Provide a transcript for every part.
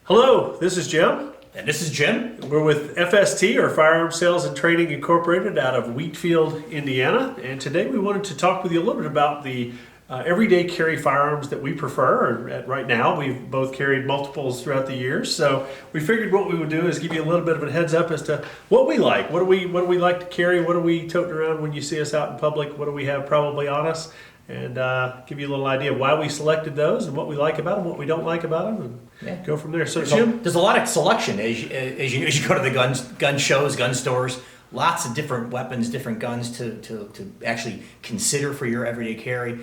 Hello, this is Jim. And this is Jim. We're with FST, or Firearms Sales and Training Incorporated, out of Wheatfield, Indiana. And today we wanted to talk with you a little bit about the everyday carry firearms that we prefer. Right now, we've both carried multiples throughout the years. So we figured what we would do is give you a little bit of a heads up as to what we like. What do we like to carry? What are we toting around when you see us out in public? What do we have probably on us? And give you a little idea of why we selected those and what we like about them, what we don't like about them, and go from there. So, Jim? There's a lot of selection as you go to the gun shows, gun stores. Lots of different weapons, different guns to actually consider for your everyday carry.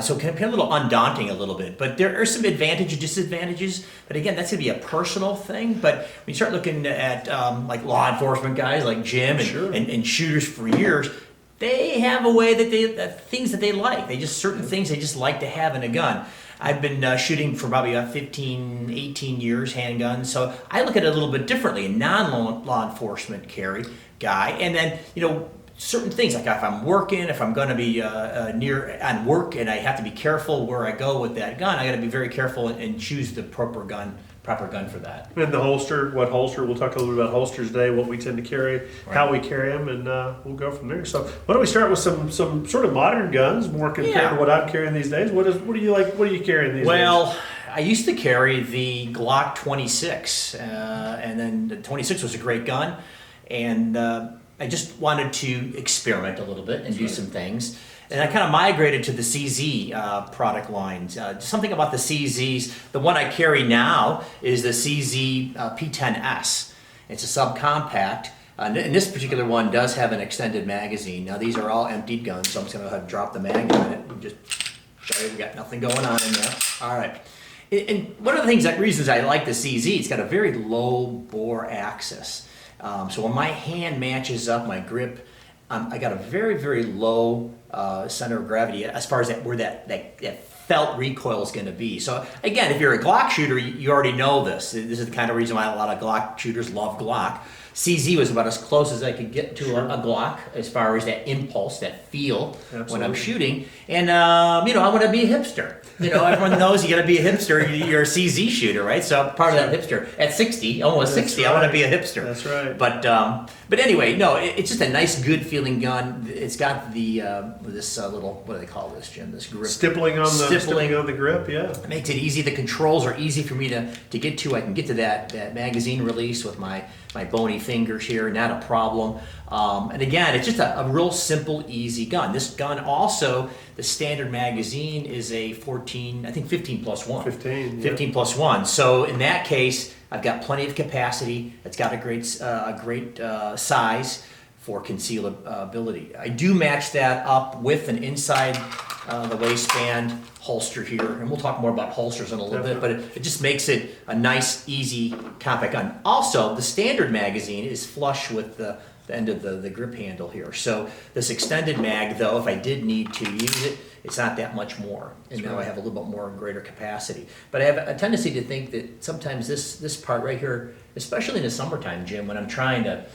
So it can be a little undaunting a little bit, but there are some advantages and disadvantages. But again, that's going to be a personal thing. But when you start looking at like law enforcement guys like Jim and shooters for years, they have a way that things that they like. They just certain things they just like to have in a gun. I've been shooting for probably about 15, 18 years, handguns. So I look at it a little bit differently. A non-law enforcement carry guy, and then certain things like if I'm working, if I'm going to be near on work, and I have to be careful where I go with that gun. I got to be very careful and choose the proper gun for that. And the holster, what holster, we'll talk a little bit about holsters today, what we tend to carry, how we carry them, and we'll go from there. So why don't we start with some sort of modern guns, more compared to what I'm carrying these days. What do you like? What are you carrying these days? Well, I used to carry the Glock 26, and then the 26 was a great gun, and I just wanted to experiment a little bit and do some things. And I kind of migrated to the CZ product lines. Something about the CZs. The one I carry now is the CZ P10S. It's a subcompact. And this particular one does have an extended magazine. Now these are all emptied guns, so I'm just going to go ahead and drop the mag on it and just show you we got nothing going on in there. All right. And one of the reasons I like the CZ, it's got a very low bore axis. So when my hand matches up, my grip, I got a very, very low center of gravity as far as where that felt recoil is going to be. So again, if you're a Glock shooter, you already know this. This is the kind of reason why a lot of Glock shooters love Glock. CZ was about as close as I could get to a Glock as far as that impulse, that feel when I'm shooting. And I want to be a hipster. Everyone knows you got to be a hipster. You're a CZ shooter, right? So part of that hipster at 60, almost 60, I want to be a hipster. That's right. But anyway, no, it's just a nice, good feeling gun. It's got the this little, what do they call this, Jim? This grip. Stippling on the grip, yeah. It makes it easy. The controls are easy for me to get to. I can get to that magazine release with my bony fingers here, not a problem. And again, it's just a real simple, easy gun. This gun also, the standard magazine is a 15 plus 1. 15 plus 1. So in that case, I've got plenty of capacity. It's got a great size for concealability. I do match that up with an inside the waistband holster here, and we'll talk more about holsters in a little bit, but it just makes it a nice, easy, compact gun. Also, the standard magazine is flush with the end of the grip handle here. So this extended mag, though, if I did need to use it, it's not that much more. And now I have a little bit more greater capacity. But I have a tendency to think that sometimes this part right here, especially in the summertime, Jim, when I'm trying to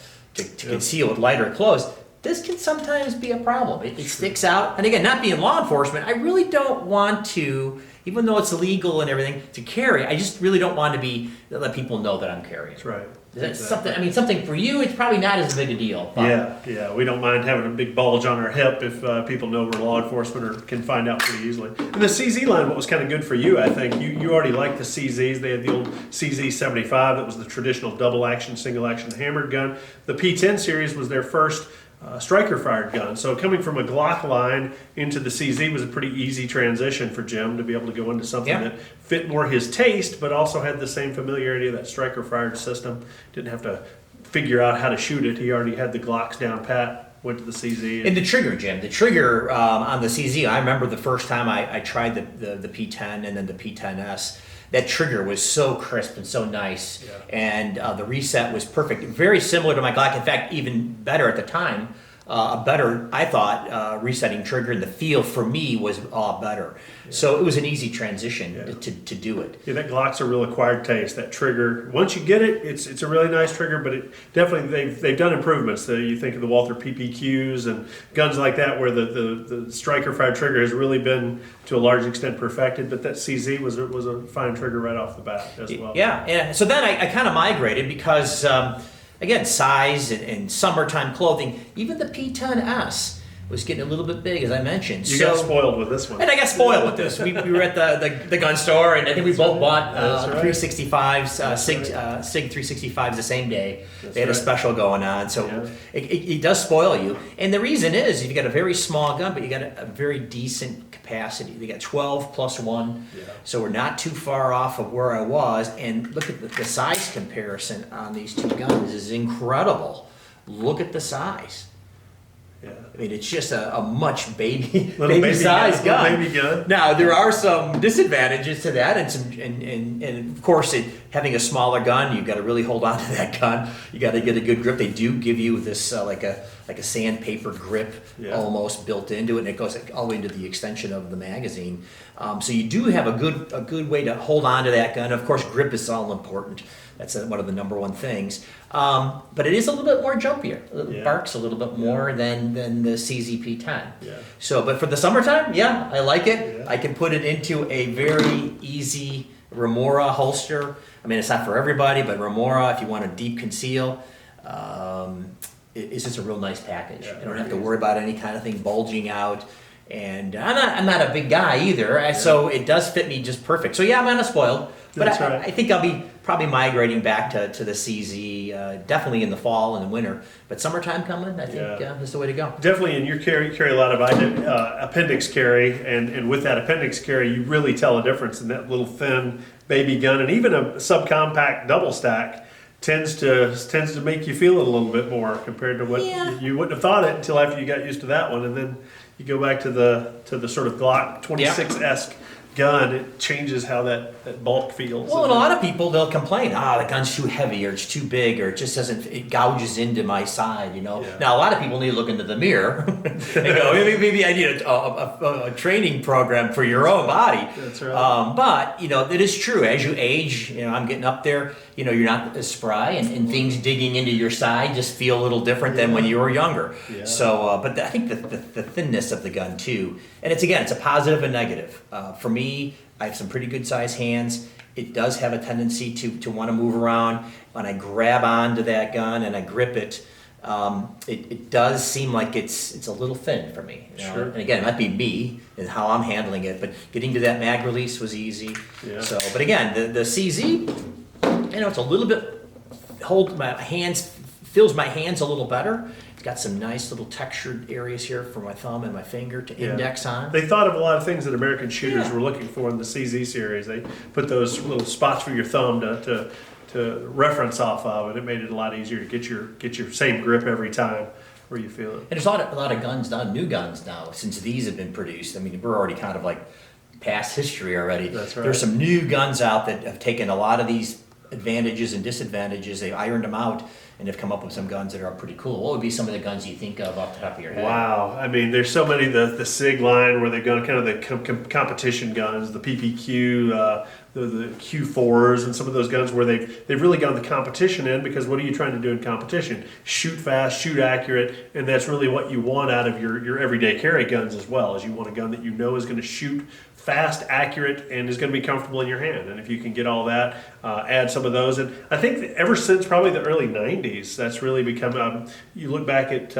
conceal with lighter clothes, this can sometimes be a problem. It sticks out. And again, not being law enforcement, I really don't want to, even though it's illegal and everything, to carry, I just really don't want to let people know that I'm carrying. That's right. That's something for you, it's probably not as big a deal. Yeah. We don't mind having a big bulge on our hip if people know we're law enforcement or can find out pretty easily. And the CZ line, what was kind of good for you, I think, you already liked the CZs. They had the old CZ 75 that was the traditional double action, single action hammered gun. The P10 series was their first striker fired gun. So coming from a Glock line into the CZ was a pretty easy transition for Jim to be able to go into something that fit more his taste, but also had the same familiarity of that striker fired system. Didn't have to figure out how to shoot it. He already had the Glocks down pat, went to the CZ. And the trigger, Jim, on the CZ, I remember the first time I tried the P10 and then the P10S. That trigger was so crisp and so nice, and the reset was perfect. Very similar to my Glock. In fact, even better at the time. a better, I thought, resetting trigger, and the feel for me was better. So it was an easy transition to do it. Yeah, that Glock's a real acquired taste. That trigger, once you get it, it's a really nice trigger. But it definitely they've done improvements. So you think of the Walther PPQs and guns like that, where the striker fired trigger has really been to a large extent perfected. But that CZ was a fine trigger right off the bat as well. Yeah, and so then I kind of migrated because. Again, size and summertime clothing. Even the P10S was getting a little bit big, as I mentioned. You got spoiled with this one. And I got spoiled with this. We were at the gun store, and I think we both bought 365s, SIG 365s the same day. They had a special going on, so it does spoil you. And the reason is you've got a very small gun, but you got a very decent capacity. They got 12 plus 1, so we're not too far off of where I was. And look at the size comparison on these two guns is incredible. Look at the size. Yeah. I mean, it's just a much baby size gun. Baby gun. Now there are some disadvantages to that, and of course, having a smaller gun, you've got to really hold on to that gun. You got to get a good grip. They do give you this like a sandpaper grip almost built into it, and it goes all the way into the extension of the magazine. So you do have a good way to hold on to that gun. Of course, grip is all important. That's one of the number one things. But it is a little bit more jumpier. It barks a little bit more than the CZP-10. Yeah. So, but for the summertime, I like it. Yeah. I can put it into a very easy Remora holster. I mean, it's not for everybody, but Remora, if you want to deep conceal, it's just a real nice package. You don't have to worry about any kind of thing bulging out. And I'm not a big guy either, so it does fit me just perfect. So I'm kind of spoiled, but I think I'll be probably migrating back to the CZ, definitely in the fall and the winter. But summertime coming, I think is the way to go. Definitely, and you carry a lot of appendix carry, and with that appendix carry, you really tell a difference in that little thin baby gun, and even a subcompact double stack tends to make you feel it a little bit more compared to what you wouldn't have thought it until after you got used to that one, and then you go back to the sort of Glock 26-esque gun, it changes how that bulk feels. Well, and a lot of people, they'll complain, the gun's too heavy, or it's too big, or it just it gouges into my side, Now, a lot of people need to look into the mirror and go, maybe I need a training program for your own body. That's right. But, it is true. As you age, I'm getting up there, you're not as spry, and things digging into your side just feel a little different than when you were younger. Yeah. So, but I think the thinness of the gun, too, and it's a positive and negative. For me, I have some pretty good sized hands. It does have a tendency to want to move around. When I grab onto that gun and I grip it, it does seem like it's a little thin for me. Sure. And again, it might be me and how I'm handling it, but getting to that mag release was easy. Yeah. So, but again, the CZ, it's a little bit feels my hands a little better. Got some nice little textured areas here for my thumb and my finger to index on. They thought of a lot of things that American shooters were looking for in the CZ series. They put those little spots for your thumb to reference off of, and it made it a lot easier to get your same grip every time where you feel it. And there's a lot of guns now, new guns now, since these have been produced. I mean, we're already kind of like past history already. That's right. There's some new guns out that have taken a lot of these advantages and disadvantages. They've ironed them out and have come up with some guns that are pretty cool. What would be some of the guns you think of off the top of your head? Wow. I mean, there's so many, the SIG line where they've gone kind of the competition guns, the PPQ, the Q4s, and some of those guns where they've really gone the competition in, because what are you trying to do in competition? Shoot fast, shoot accurate, and that's really what you want out of your everyday carry guns as well, is you want a gun that you know is going to shoot fast, accurate, and is going to be comfortable in your hand. And if you can get all that, add some of those. And I think that ever since probably the early 90s, that's really become, you look back at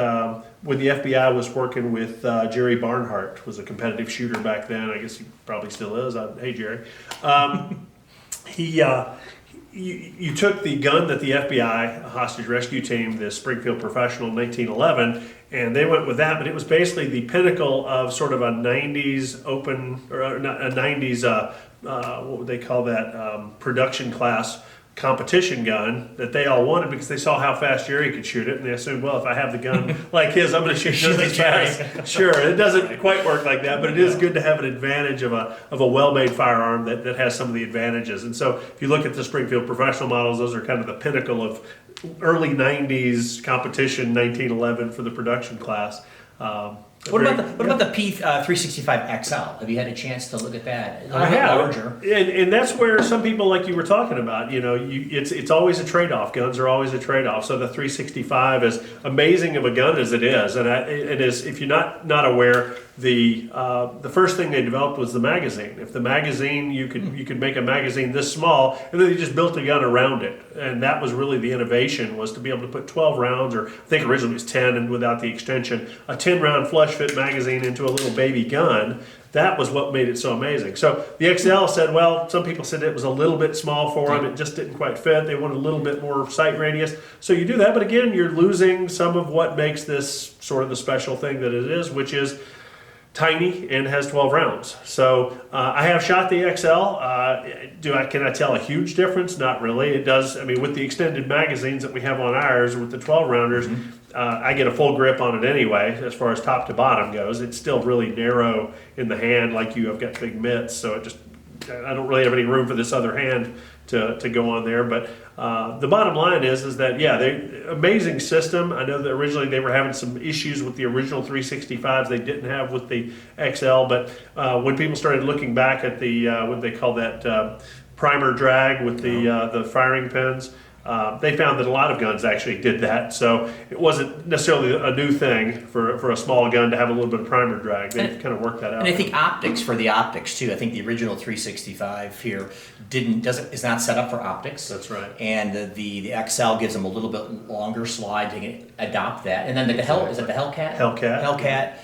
when the FBI was working with Jerry Barnhart, was a competitive shooter back then. I guess he probably still is. Hey, Jerry. You took the gun that the FBI hostage rescue team, the Springfield Professional in 1911, and they went with that, but it was basically the pinnacle of sort of a 90s open, or not a 90s, what would they call that, production class competition gun that they all wanted because they saw how fast Jerry could shoot it, and they assumed, well, if I have the gun like his, I'm going to shoot just as fast. Sure, it doesn't quite work like that, but it is good to have an advantage of a well-made firearm that has some of the advantages. And so if you look at the Springfield professional models, those are kind of the pinnacle of early 90s competition, 1911 for the production class. What about the P365 XL? Have you had a chance to look at that? A little I bit have, larger. and that's where some people, like you were talking about, it's always a trade-off. Guns are always a trade-off. So the 365, as amazing of a gun as it is, and it is, if you're not aware, the first thing they developed was the magazine. If the magazine, you could make a magazine this small, and then they just built a gun around it, and that was really the innovation, was to be able to put 12 rounds, or I think originally it was 10, and without the extension, a 10-round flush fit magazine into a little baby gun. That was what made it so amazing. So the XL said, well, some people said it was a little bit small for them. It just didn't quite fit. They wanted a little bit more sight radius. So you do that, but again, you're losing some of what makes this sort of the special thing that it is, which is tiny and has 12 rounds. So I have shot the XL. Can I tell a huge difference? Not really. It does. I mean, with the extended magazines that we have on ours, with the 12 rounders, I get a full grip on it anyway. As far as top to bottom goes, it's still really narrow in the hand. Like you, I've got big mitts, so I don't really have any room for this other hand to go on there. But the bottom line is that, yeah, amazing system. I know that originally they were having some issues with the original 365s they didn't have with the XL, but when people started looking back at the, what they call that, primer drag with the firing pins, they found that a lot of guns actually did that. So it wasn't necessarily a new thing for a small gun to have a little bit of primer drag. They kind of worked that out. And I think for the optics too. I think the original 365 here is not set up for optics. That's right. And the XL gives them a little bit longer slide to adopt that. And then is it the Hellcat? Hellcat.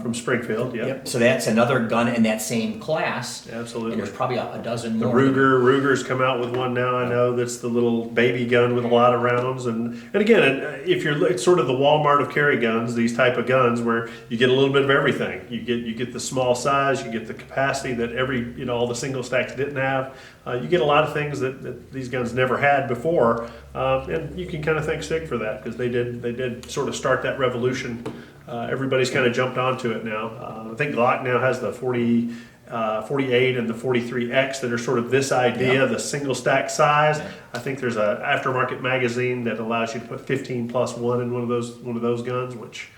From Springfield, Yep. So that's another gun in that same class. Absolutely. And there's probably a dozen more. Ruger's come out with one now. I know that's the little baby gun with a lot of rounds. And again, it's sort of the Walmart of carry guns. These type of guns where you get a little bit of everything. You get the small size. You get the capacity that all the single stacks didn't have. You get a lot of things that these guns never had before, and you can kind of thank SIG for that, because they did sort of start that revolution. Everybody's kind of jumped onto it now. I think Glock now has the 48 and the 43X that are sort of this idea, the single stack size. I think there's an aftermarket magazine that allows you to put 15+1 in one of those guns, which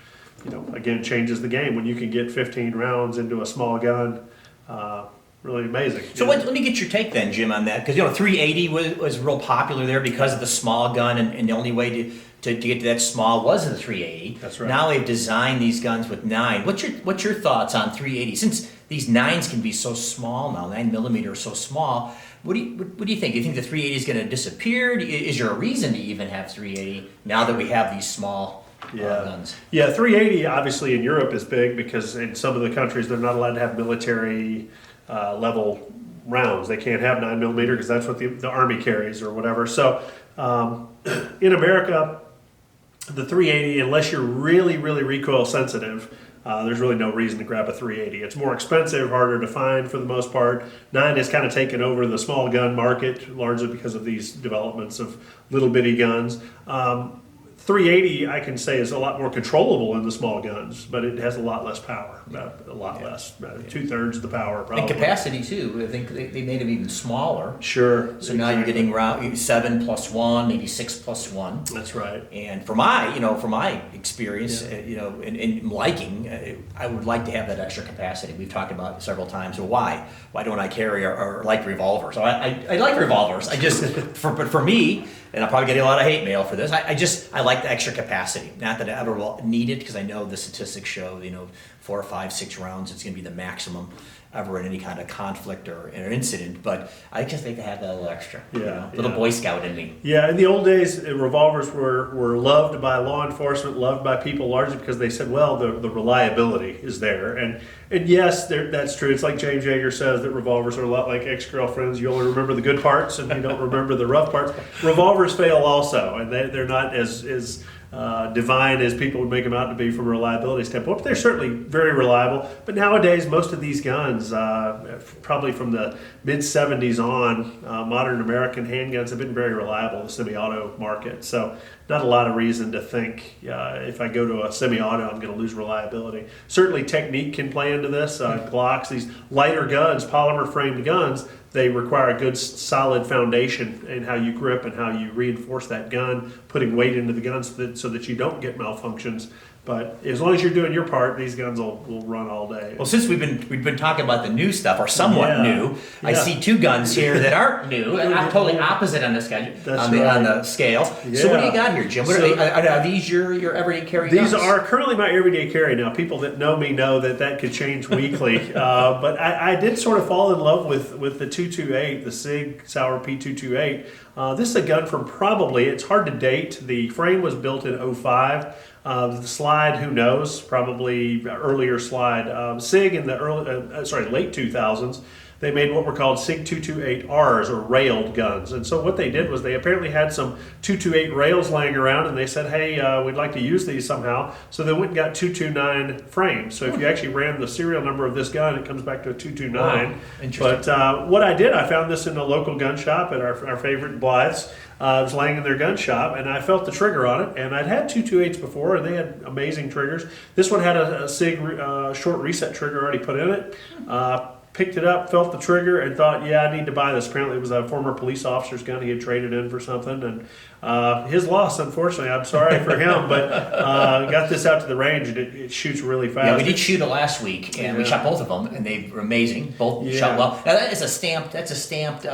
again changes the game when you can get 15 rounds into a small gun. Really amazing. So let me get your take then, Jim, on that, because 380 was real popular there because of the small gun, and the only way to get to that small was the 380. That's right. Now they've designed these guns with 9. What's your thoughts on 380? Since these 9s can be so small now, 9mm is so small, what do you think? Do you think the 380 is going to disappear? Is there a reason to even have 380 now that we have these small guns? Yeah, 380 obviously in Europe is big because in some of the countries they're not allowed to have military level rounds. They can't have 9mm because that's what the Army carries or whatever. So in America, the 380, unless you're really, really recoil sensitive, there's really no reason to grab a 380. It's more expensive, harder to find for the most part. 9 has kind of taken over the small gun market, largely because of these developments of little bitty guns. 380, I can say, is a lot more controllable in the small guns, but it has a lot less power, a lot less, about 2/3 the power probably. And capacity too. I think they made them even smaller. Sure. So now you're getting around 7+1, maybe 6+1. That's right. And for my experience, and liking, I would like to have that extra capacity. We've talked about it several times. So why don't I carry or like revolvers? So I like revolvers. But for me, and I'll probably get a lot of hate mail for this, I like the extra capacity. Not that I ever will need it, because I know the statistics show, 4, 5, 6 rounds, it's going to be the maximum ever in any kind of conflict or an incident, but I just like to have that little extra. Little Boy Scout in me. Yeah, in the old days, revolvers were loved by law enforcement, loved by people largely because they said, well, the reliability is there. And yes, that's true. It's like James Yeager says, that revolvers are a lot like ex-girlfriends. You only remember the good parts and you don't remember the rough parts. Revolvers fail also, and they're not as divine as people would make them out to be from a reliability standpoint. But they're certainly very reliable. But nowadays, most of these guns, probably from the mid-70s on, modern American handguns have been very reliable in the semi-auto market. So not a lot of reason to think if I go to a semi-auto, I'm going to lose reliability. Certainly technique can play into this. Glocks, these lighter guns, polymer-framed guns, they require a good solid foundation in how you grip and how you reinforce that gun, putting weight into the gun so that you don't get malfunctions. But as long as you're doing your part, these guns will run all day. Well, since we've been talking about the new stuff, or somewhat new, I see two guns here that aren't new. I'm totally opposite on this guy, on the scale. Yeah. So what do you got here, Jim? What are these your everyday carry guns? These are currently my everyday carry. Now, people that know me know that could change weekly. But I did sort of fall in love with the 228, the SIG Sauer P228. This is a gun from probably, it's hard to date. The frame was built in '05. The slide, who knows? Probably earlier slide. SIG in the late 2000s, they made what were called SIG 228Rs, or railed guns. And so what they did was they apparently had some 228 rails laying around, and they said, hey, we'd like to use these somehow. So they went and got 229 frames. So if you actually ran the serial number of this gun, it comes back to a 229. Wow. Interesting. But what I did, I found this in a local gun shop at our favorite Blythe's. I was laying in their gun shop, and I felt the trigger on it. And I'd had 228s before, and they had amazing triggers. This one had a SIG short reset trigger already put in it. Picked it up, felt the trigger, and thought, yeah, I need to buy this. Apparently, it was a former police officer's gun he had traded in for something. And his loss, unfortunately. I'm sorry for him, but got this out to the range, and it shoots really fast. Yeah, we did shoot it last week, and we shot both of them, and they were amazing. Both shot well. Now that's a stamped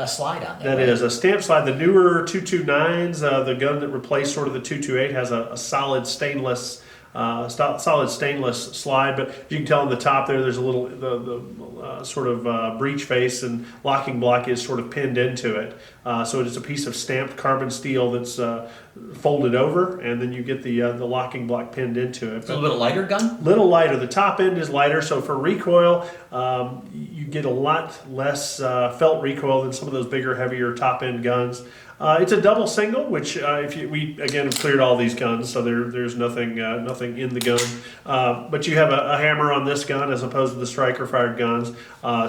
slide on there. That is a stamped slide. The newer 229s, the gun that replaced sort of the 228, has a solid stainless slide, but you can tell on the top there's a little sort of breech face, and locking block is sort of pinned into it. So it is a piece of stamped carbon steel that's folded over, and then you get the locking block pinned into it. It's a little lighter gun? Little lighter. The top end is lighter, so for recoil, you get a lot less felt recoil than some of those bigger, heavier top end guns. It's a double single, which we again have cleared all these guns, so there's nothing in the gun. But you have a hammer on this gun as opposed to the striker fired guns.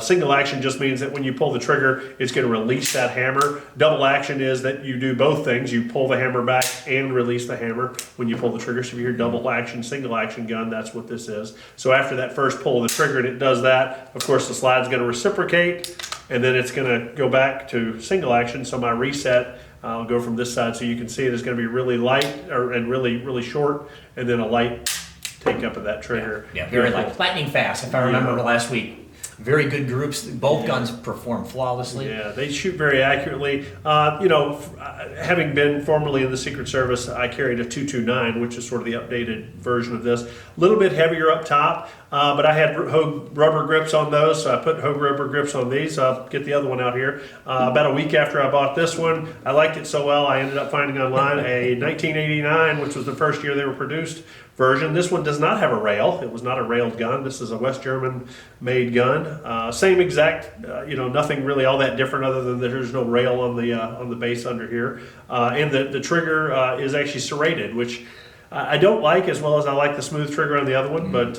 Single action just means that when you pull the trigger, it's going to release that hammer. Double action is that you do both things. You pull the hammer back and release the hammer when you pull the trigger. So if you hear double action, single action gun, that's what this is. So after that first pull of the trigger and it does that, of course the slide's going to reciprocate, and then it's going to go back to single action. So my reset, I'll go from this side so you can see it is going to be really light and really short, and then a light take up of that trigger. Yeah, very light. Lightning fast, if I remember last week. Very good groups. Both guns perform flawlessly. Yeah, they shoot very accurately. Having been formerly in the Secret Service, I carried a 229, which is sort of the updated version of this. A little bit heavier up top, but I had Hogue rubber grips on those, so I put Hogue rubber grips on these. I'll get the other one out here. About a week after I bought this one, I liked it so well, I ended up finding online a 1989, which was the first year they were produced, version. This one does not have a rail. It was not a railed gun. This is a West German made gun. Same exact, nothing really all that different other than there's no rail on the base under here. And the trigger is actually serrated, which I don't like as well as I like the smooth trigger on the other one, but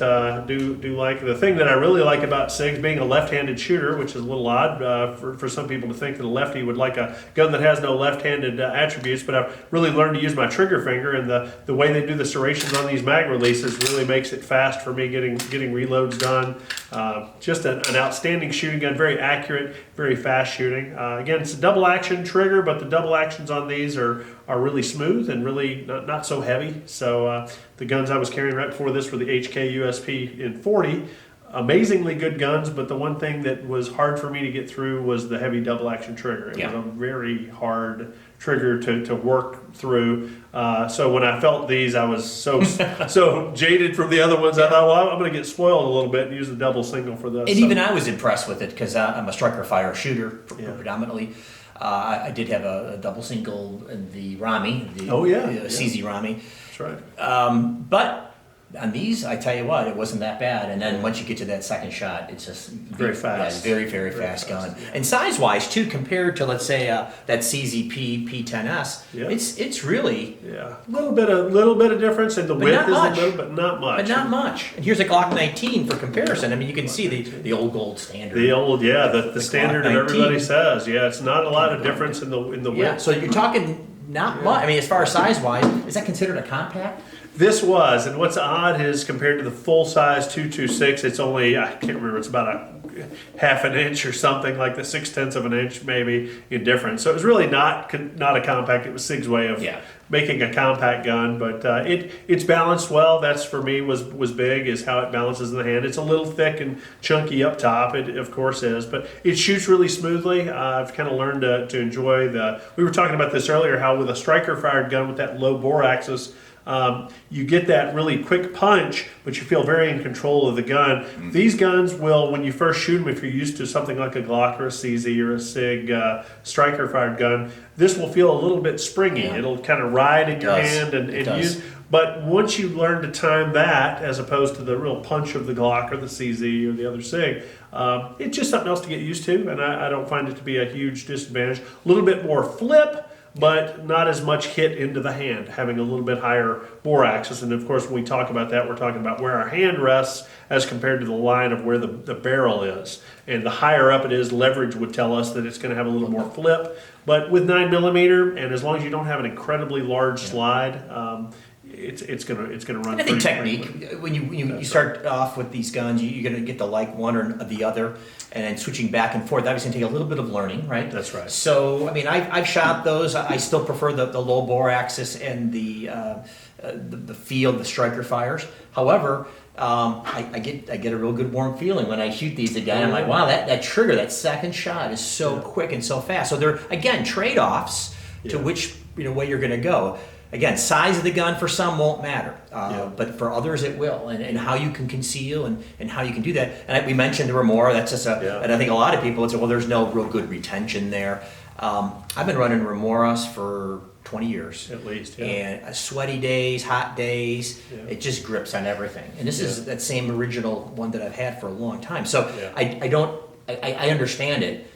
do like the thing that I really like about SIGs being a left-handed shooter, which is a little odd for some people to think that a lefty would like a gun that has no left-handed attributes, but I've really learned to use my trigger finger, and the way they do the serrations on these mag releases really makes it fast for me getting reloads done. Just an outstanding shooting gun, very accurate, very fast shooting. Again, it's a double action trigger, but the double actions on these are really smooth and really not so heavy. So the guns I was carrying right before this were the HK USP in 40. Amazingly good guns, but the one thing that was hard for me to get through was the heavy double action trigger. It was a very hard trigger to work through. So when I felt these, I was so jaded from the other ones. I thought, well, I'm going to get spoiled a little bit and use the double single for this. And even I was impressed with it because I'm a striker fire shooter predominantly. I did have a double single in the Rami, CZ Rami. That's right. But on these, I tell you what, it wasn't that bad. And then once you get to that second shot, it's just Very fast. Yeah, very fast gun. Yeah. And size-wise too, compared to let's say that CZP P10S, Yeah. it's really Yeah, a little bit of difference in the width not is much. a little, but not much. But not much. And here's a Glock 19 for comparison. I mean, you can see the old gold standard. The old, yeah, the standard Glock that everybody 19. says. Yeah, it's not a lot of difference in the Yeah, width. so you're talking not much. I mean, as far as size-wise, is that considered a compact? This was, and what's odd is compared to the full size 226, it's only, I can't remember, it's about a half an inch or something, like the 6/10 of an inch maybe in difference. So it was really not a compact. It was SIG's way of making a compact gun, but it's balanced well. That's for me was big, is how it balances in the hand. It's a little thick and chunky up top, it of course is, but it shoots really smoothly. I've kind of learned to enjoy we were talking about this earlier, how with a striker fired gun with that low bore axis, you get that really quick punch, but you feel very in control of the gun. These guns will, when you first shoot them, if you're used to something like a Glock or a CZ or a SIG striker fired gun, this will feel a little bit springy. Yeah. It'll kind of ride in your hand and It does. use. But once you learn to time that, as opposed to the real punch of the Glock or the CZ or the other SIG, it's just something else to get used to, and I don't find it to be a huge disadvantage. A little bit more flip, but not as much hit into the hand, having a little bit higher bore axis. And of course, when we talk about that, we're talking about where our hand rests as compared to the line of where the barrel is. And the higher up it is, leverage would tell us that it's going to have a little more flip. But with 9mm, and as long as you don't have an incredibly large slide, it's gonna run. And I think pretty technique. quickly. When you start off with these guns, you're going to get to like one or the other, and then switching back and forth. Obviously, take a little bit of learning, right? That's right. So, I mean, I've shot those. I still prefer the low bore axis and the field, the striker fires. However, I get a real good warm feeling when I shoot these again. I'm like, wow, that trigger, that second shot is so quick and so fast. So they're again trade-offs to which way you're going to go. Again, size of the gun for some won't matter, but for others it will, and how you can conceal and how you can do that. And we mentioned the Remora, that's just and I think a lot of people would say, well, there's no real good retention there. I've been running Remoras for 20 years. At least, And sweaty days, hot days, it just grips on everything. And this is that same original one that I've had for a long time. So I understand it.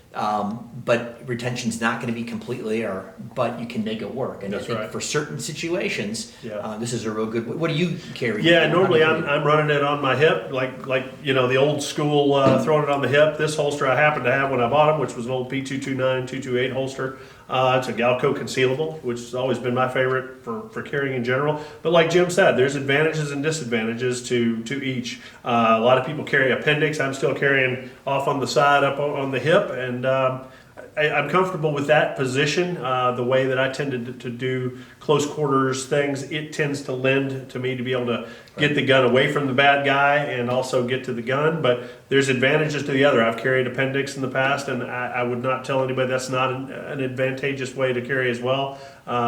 But retention's not going to be completely there, but you can make it work. And That's I think right. for certain situations, this is a real good. What do you carry? Yeah, normally I'm running it on my hip, like the old school throwing it on the hip. This holster I happened to have when I bought them, which was an old P229, 228 holster. It's a Galco concealable, which has always been my favorite for carrying in general. But like Jim said, there's advantages and disadvantages to each. A lot of people carry appendix. I'm still carrying off on the side, up on the hip, and I'm comfortable with that position. The way that I tended to do close quarters things, it tends to lend to me to be able to get the gun away from the bad guy and also get to the gun. But there's advantages to the other. I've carried appendix in the past, and I would not tell anybody that's not an advantageous way to carry as well.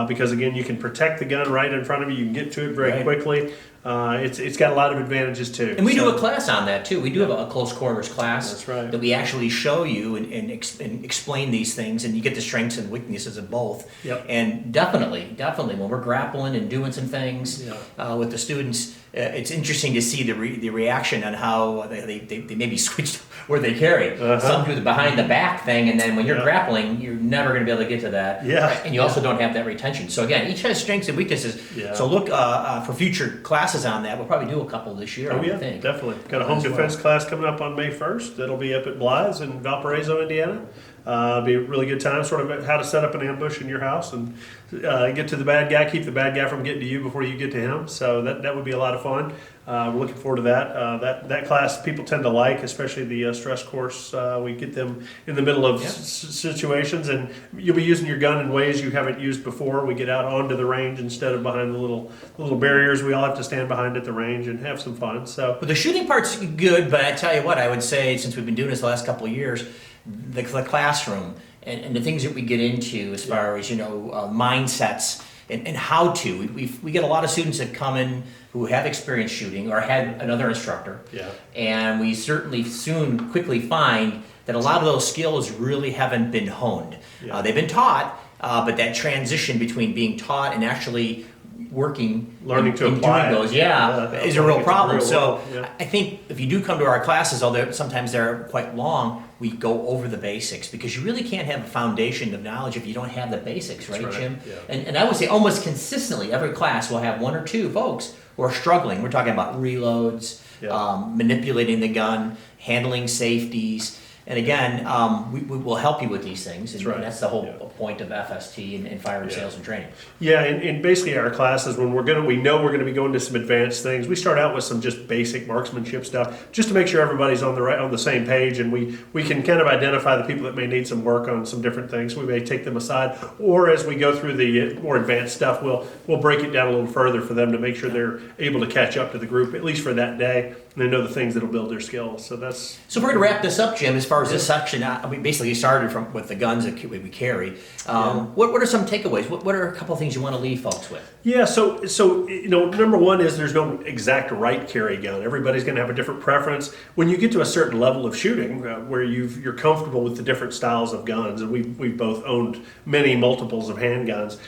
Because again, you can protect the gun right in front of you. You can get to it very quickly. It's got a lot of advantages too. And we do a class on that too. We do have a close quarters class. That's right. That we actually show you and explain these things, and you get the strengths and weaknesses of both. Yep. And definitely, when we're grappling and doing some things with the students, it's interesting to see the reaction on how they maybe switched where they carry. Some do the behind the back thing, and then when you're grappling, you're never going to be able to get to that. Yeah. And you also don't have that retention. So again, each has strengths and weaknesses. Yeah. So look for future classes on that. We'll probably do a couple this year. Oh I yeah, think. definitely. Got a home defense class coming up on May 1st. That'll be up at Blythe's in Valparaiso, Indiana. Be a really good time, sort of how to set up an ambush in your house and get to the bad guy, keep the bad guy from getting to you before you get to him. So that would be a lot of fun. We're looking forward to that. That class people tend to like, especially the stress course. We get them in the middle of situations, and you'll be using your gun in ways you haven't used before. We get out onto the range instead of behind the little barriers we all have to stand behind at the range and have some fun. So, But the shooting part's good, but I tell you what, I would say, since we've been doing this the last couple of years, the classroom and the things that we get into as far as mindsets and how to. We get a lot of students that come in who have experience shooting or had another instructor, and we certainly quickly find that a lot of those skills really haven't been honed. They've been taught, but that transition between being taught and actually learning to in apply doing it. those, is a real problem. So yeah. I think if you do come to our classes, although sometimes they're quite long, we go over the basics because you really can't have a foundation of knowledge if you don't have the basics, right, Jim? Yeah. And I would say almost consistently, every class will have one or two folks who are struggling. We're talking about reloads, manipulating the gun, handling safeties. And again, we will help you with these things, and that's the whole point of FST and firearm sales and training. Yeah, and basically our classes, when we know we're going to be going to some advanced things, we start out with some just basic marksmanship stuff, just to make sure everybody's on the same page, and we can kind of identify the people that may need some work on some different things. We may take them aside, or as we go through the more advanced stuff, we'll break it down a little further for them to make sure they're able to catch up to the group, at least for that day, and they know the things that'll build their skills. So if we're going to wrap this up, Jim, as far as this section, we basically started with the guns that we carry. What are some takeaways? What are a couple of things you want to leave folks with? Yeah, so number one is there's no exact right carry gun. Everybody's going to have a different preference. When you get to a certain level of shooting, where you're comfortable with the different styles of guns, and we've both owned many multiples of handguns.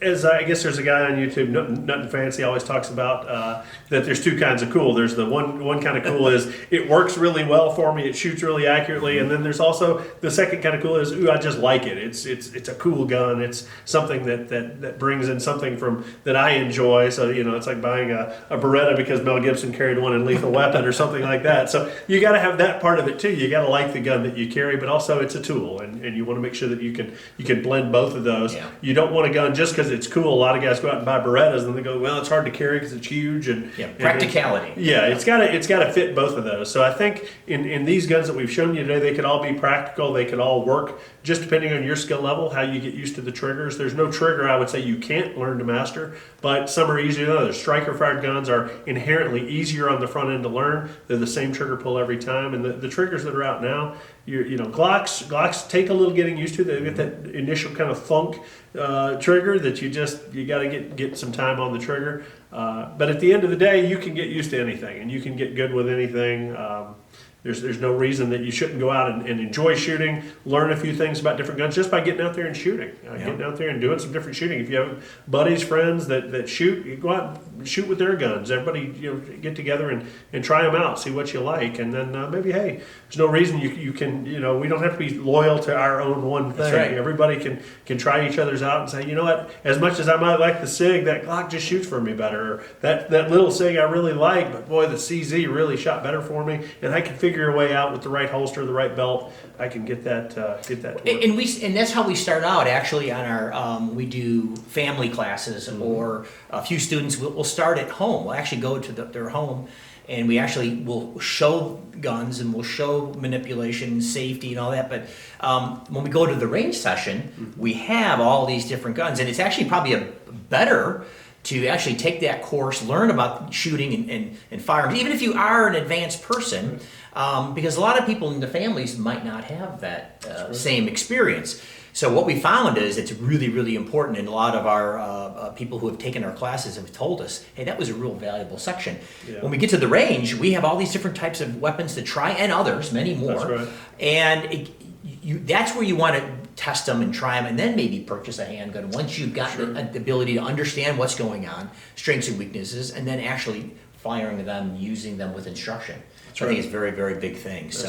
As I guess there's a guy on YouTube, Nothing Fancy, always talks about that there's two kinds of cool. There's the one kind of cool is it works really well for me, it shoots really accurately, and then there's also the second kind of cool is I just like it. It's a cool gun. It's something that brings in something that I enjoy. So it's like buying a Beretta because Mel Gibson carried one in Lethal Weapon or something like that. So you got to have that part of it too. You got to like the gun that you carry, but also it's a tool, and you want to make sure that you can blend both of those. Yeah. You don't want a gun just because it's cool. A lot of guys go out and buy Berettas and they go, well, it's hard to carry because it's huge and practicality. It's got to fit both of those. So I think in these guns that we've shown you today, they could all be practical. They could all work just depending on your skill level, how you get used to the triggers. There's no trigger I would say you can't learn to master, but some are easier than others. Striker fired guns are inherently easier on the front end to learn. They're the same trigger pull every time, and the triggers that are out now, Glocks take a little getting used to. They get that initial kind of thunk trigger that you got to get some time on the trigger. But at the end of the day, you can get used to anything, and you can get good with anything. There's no reason that you shouldn't go out and enjoy shooting, learn a few things about different guns just by getting out there and shooting. Getting out there and doing some different shooting. If you have buddies, friends that shoot, you go out and shoot with their guns. Everybody get together and try them out, see what you like, and then maybe, hey, there's no reason you can, we don't have to be loyal to our own one thing. That's right. Everybody can try each other's out and say, you know what, as much as I might like the SIG, that Glock just shoots for me better. Or that little SIG I really like, but boy, the CZ really shot better for me, and I can figure a way out with the right holster, the right belt. I can get that to work. And that's how we start out actually on our we do family classes, or a few students will start at home. We'll actually go to their home, and we actually will show guns and we'll show manipulation, safety, and all that. But when we go to the range session, we have all these different guns, and it's actually probably better to actually take that course, learn about shooting and firearms, even if you are an advanced person, because a lot of people in the families might not have that same experience. So what we found is it's really, really important, and a lot of our people who have taken our classes have told us, hey, that was a real valuable section. Yeah. When we get to the range, we have all these different types of weapons to try, and others, many more. That's right. And that's where you want to test them and try them, and then maybe purchase a handgun once you've got the ability to understand what's going on, strengths and weaknesses, and then actually firing them, using them with instruction. I think it's a very, very big thing. That's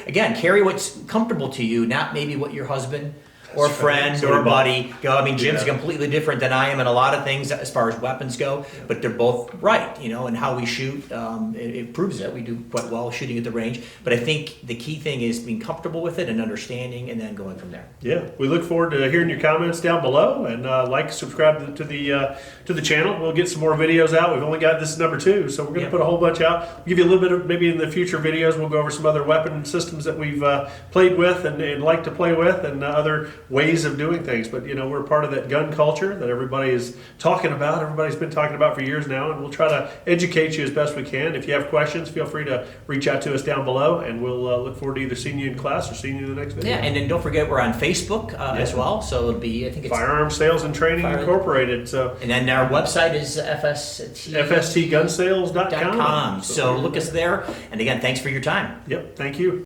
again, carry what's comfortable to you, not maybe what your husband or friend or buddy go. I mean, Jim's completely different than I am in a lot of things as far as weapons go, but they're both right, and how we shoot, it proves that we do quite well shooting at the range. But I think the key thing is being comfortable with it and understanding, and then going from there. Yeah, we look forward to hearing your comments down below, and subscribe to the channel. We'll get some more videos out. We've only got this is number 2, so we're going to put a whole bunch out. We'll give you a little bit of, maybe in the future videos, we'll go over some other weapon systems that we've played with and like to play with, and other ways of doing things. But we're part of that gun culture that everybody is talking about. Everybody's been talking about for years now, and we'll try to educate you as best we can. If you have questions, feel free to reach out to us down below, and we'll look forward to either seeing you in class or seeing you in the next video. Yeah, and then don't forget we're on Facebook as well. So it'll be, I think it's Firearm Sales and Training Incorporated. So, and then our website is FSTgunsales.com. So look us there. And again, thanks for your time. Yep, thank you.